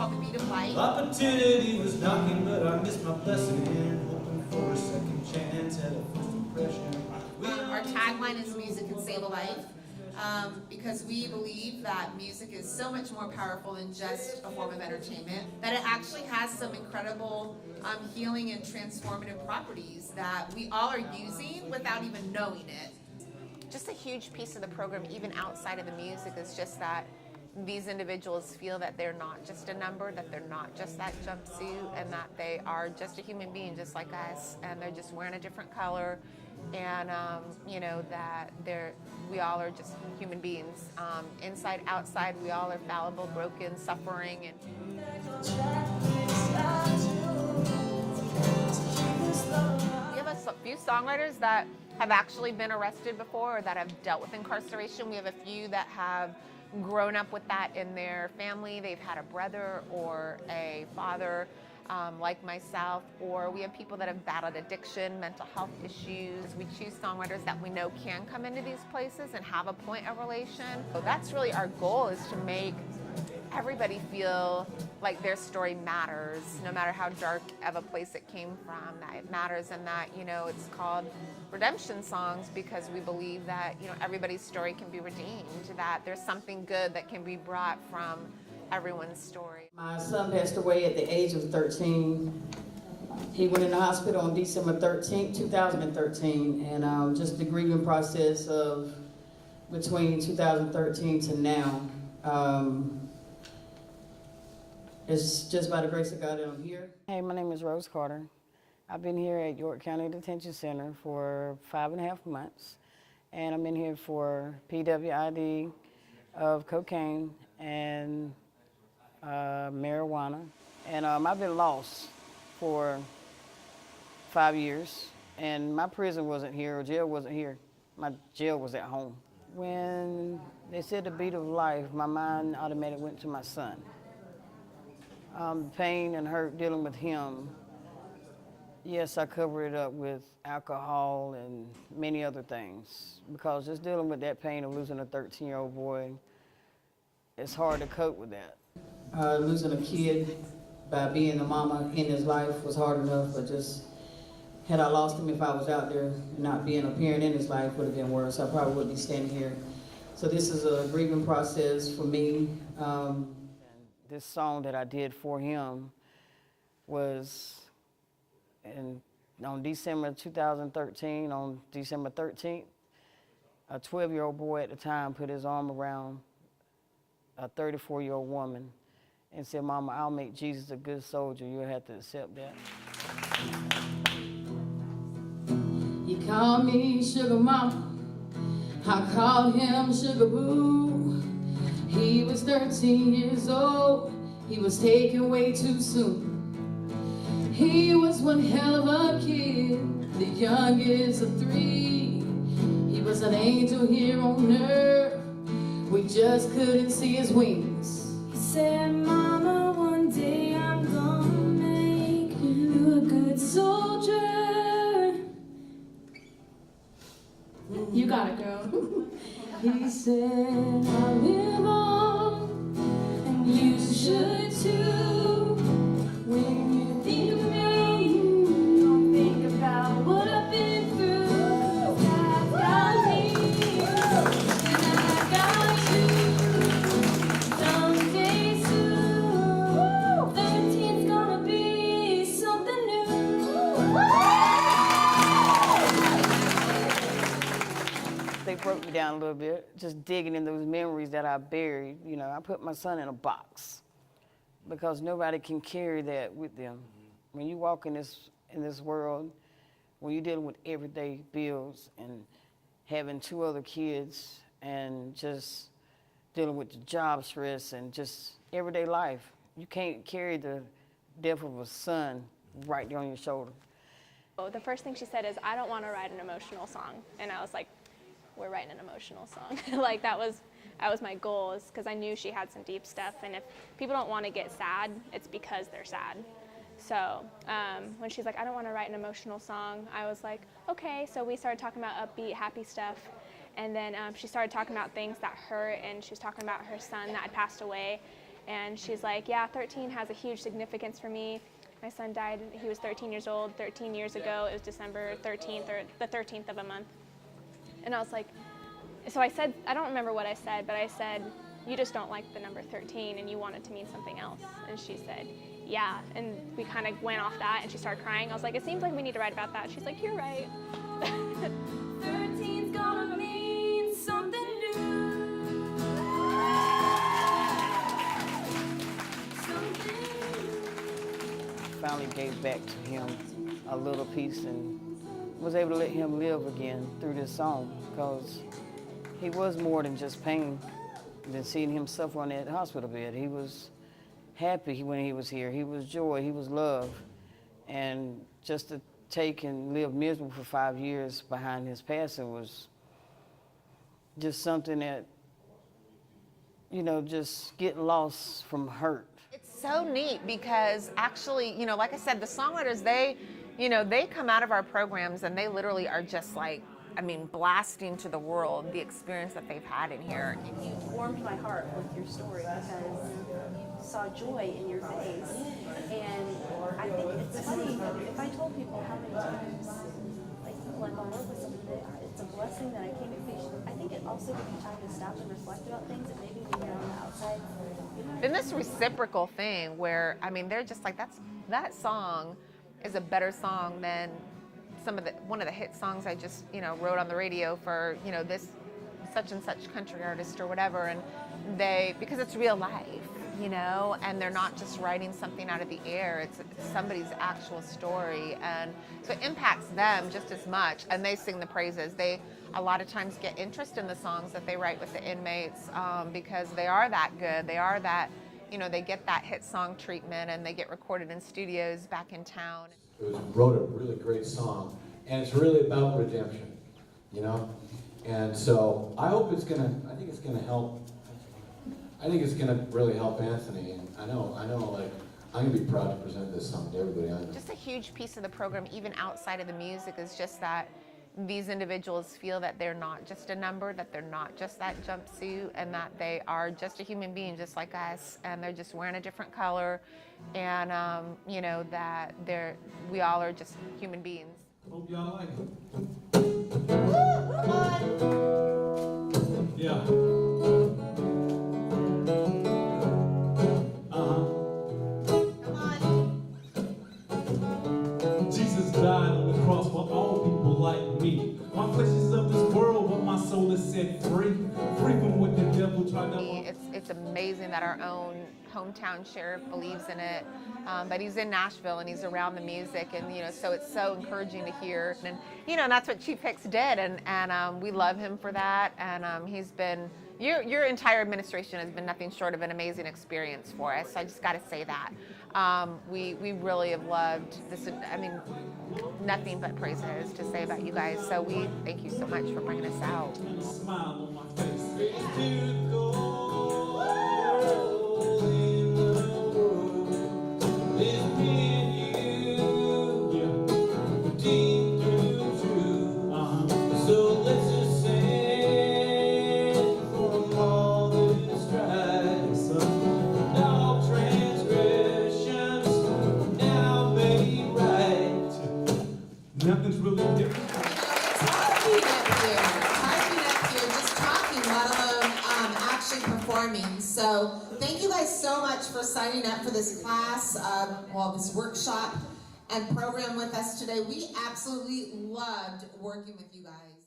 called The Beat of Life. Opportunity was knocking, but I missed my blessing. Hoping for a second chance at a first impression. Our tagline is "Music can save a life," because we believe that music is so much more powerful than just a form of entertainment, that it actually has some incredible healing and transformative properties that we all are using without even knowing it. Just a huge piece of the program, even outside of the music, is just that these individuals feel that they're not just a number, that they're not just that jumpsuit, and that they are just a human being just like us, and they're just wearing a different color, and you know, that we all are just human beings. Inside, outside, we all are fallible, broken, suffering. And we have a few songwriters that have actually been arrested before, or that have dealt with incarceration. We have a few that have grown up with that in their family. They've had a brother or a father like myself, or we have people that have battled addiction, mental health issues. We choose songwriters that we know can come into these places and have a point of relation. So that's really our goal, is to make everybody feel like their story matters, no matter how dark of a place it came from, that it matters, and that, you know, it's called redemption songs because we believe that, you know, everybody's story can be redeemed, that there's something good that can be brought from everyone's story. My son passed away at the age of 13. He went in the hospital on December 13, 2013, and just the grieving process of between 2013 to now. It's just by the grace of God that I'm here. Hey, my name is Rose Carter. I've been here at York County Detention Center for 5.5 months, and I'm in here for PWID of cocaine and marijuana. And I've been lost for 5 years, and my prison wasn't here, or jail wasn't here. My jail was at home. When they said the beat of life, my mind automatically went to my son. Pain and hurt dealing with him. Yes, I cover it up with alcohol and many other things, because just dealing with that pain of losing a 13-year-old boy, it's hard to cope with that. Losing a kid by being a mama in his life was hard enough, but just had I lost him, if I was out there not being a parent in his life, would have been worse. I probably wouldn't be standing here. So this is a grieving process for me. This song that I did for him was on December 2013, on December 13th, a 12-year-old boy at the time put his arm around a 34-year-old woman and said, "Mama, I'll make Jesus a good soldier. You'll have to accept that." He called me Sugar Mama. I called him Sugar Boo. He was 13 years old. He was taken way too soon. He was one hell of a kid, the youngest of 3. He was an angel here on earth. We just couldn't see his wings. He said, "Mama, one day I'm gonna make you a good soldier." You got it, girl. He said, "I'll live on, And you should too. when you Think of me, don't think about what I've been through. I've got me, and I've got you. Someday soon, 13's gonna be something new. They broke me down a little bit, just digging in those memories that I buried. You know, I put my son in a box because nobody can carry that with them. When you walk in this world, when you're dealing with everyday bills and having 2 other kids and just dealing with the job stress and just everyday life, you can't carry the death of a son right there on your shoulder. The first thing she said is, "I don't want to write an emotional song." And I was like, we're writing an emotional song. Like that was my goal, is because I knew she had some deep stuff, and if people don't want to get sad, it's because they're sad. So when she's like, "I don't want to write an emotional song," I was like, okay. So we started talking about upbeat, happy stuff, and then she started talking about things that hurt, and she was talking about her son that had passed away, And she's like, yeah, 13 has a huge significance for me. My son died, he was 13 years old, 13 years ago. It was December 13th, or the 13th of a month. And I was like, so I said, I don't remember what I said, but I said, you just don't like the number 13 and you want it to mean something else. And she said, yeah. And we kind of went off that and she started crying. I was like, it seems like we need to write about that. She's like, you're right. 13's gonna mean something new. Something new. Finally gave back to him a little piece and was able to let him live again through this song, because he was more than just pain, than seeing him suffer on that hospital bed. He was happy when he was here. He was joy. He was love. And just to take and live miserable for 5 years behind his passing was just something that, you know, just getting lost from hurt. It's so neat because actually, you know, like I said, the songwriters, they come out of our programs and they literally are just like, I mean, blasting to the world the experience that they've had in here. You warmed my heart with your story because you saw joy in your face. And I think it's funny, if I told people how many times, like I'll work with somebody that it's a blessing that I came to preach, I think it also gives you time to stop and reflect about things that maybe when you're on the outside. And this reciprocal thing where, I mean, they're just like, that song is a better song than one of the hit songs I just, you know, wrote on the radio for, you know, this such and such country artist or whatever. And because it's real life, you know, and they're not just writing something out of the air, it's somebody's actual story. And so it impacts them just as much. And they sing the praises. They a lot of times get interest in the songs that they write with the inmates because they are that good. They are that, you know, they get that hit song treatment and they get recorded in studios back in town. Wrote a really great song, and it's really about redemption, you know? And so I hope I think it's gonna help. I think it's gonna really help Anthony, and I know, like, I'm gonna be proud to present this song to everybody I know. Just a huge piece of the program, even outside of the music, is just that these individuals feel that they're not just a number, that they're not just that jumpsuit, and that they are just a human being just like us, and they're just wearing a different color, and you know, that we all are just human beings. Hope y'all like it. Woo, come on. Yeah. Come on. Jesus died on the cross for all people like me. My flesh is of this world, but my soul is set free. Free from what the devil tried to... It's amazing that our own hometown sheriff believes in it, but he's in Nashville and he's around the music, and you know, so it's so encouraging to hear. And you know, and that's what Chief Hicks did, and we love him for that. And he's been your entire administration has been nothing short of an amazing experience for us. I just got to say that we really have loved this. I mean, nothing but praises to say about you guys. So we thank you so much for bringing us out. Smile on my face. Nothing's really different. It's hard being up here, just talking, let alone actually performing. So thank you guys so much for signing up for this class, this workshop and program with us today. We absolutely loved working with you guys.